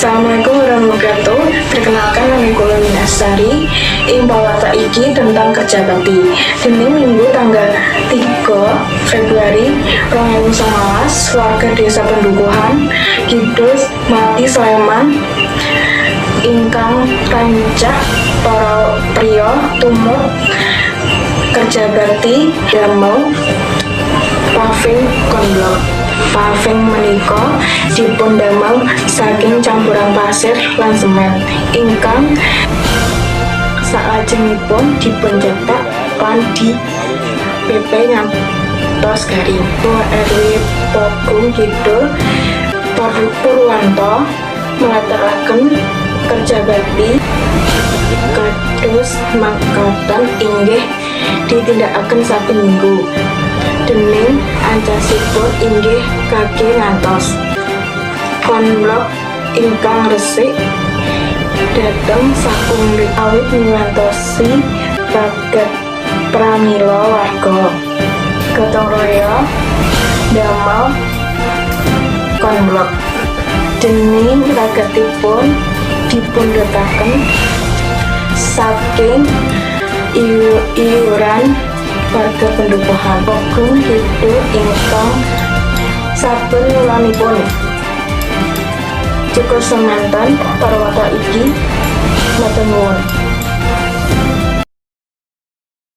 Assalamualaikum warahmatullahi wabarakatuh. Perkenalkan nama kula Minasari. Ing bawata iki tentang kerja bakti. Dene Minggu tanggal 3 Februari 2019, warga Desa Pendukuhan Kidul Mati Sleman ingkang rancak para priya tumut kerja bakti damel paving konblok. Paving menika dipundamel saking campuran pasir lan semen ingkang salajengipun dipuncetak lan di PP ngantos garing. RW Pogung Kidul Purwanto melataraken kerja bakti kados makaten inggih ditindakaken saben minggu. Dening ancasipun inggih kaki ngantos konblok ingkang resik dhateng sakumbing awit ngantosi ragat pramila warga gotong royong damel konblok. Dening ragatipun dipundhutaken saking iuran warga Pendukuhan Pogung Kidul ingkang saben wulanipun cukup semanten perwata iki matur nuwun.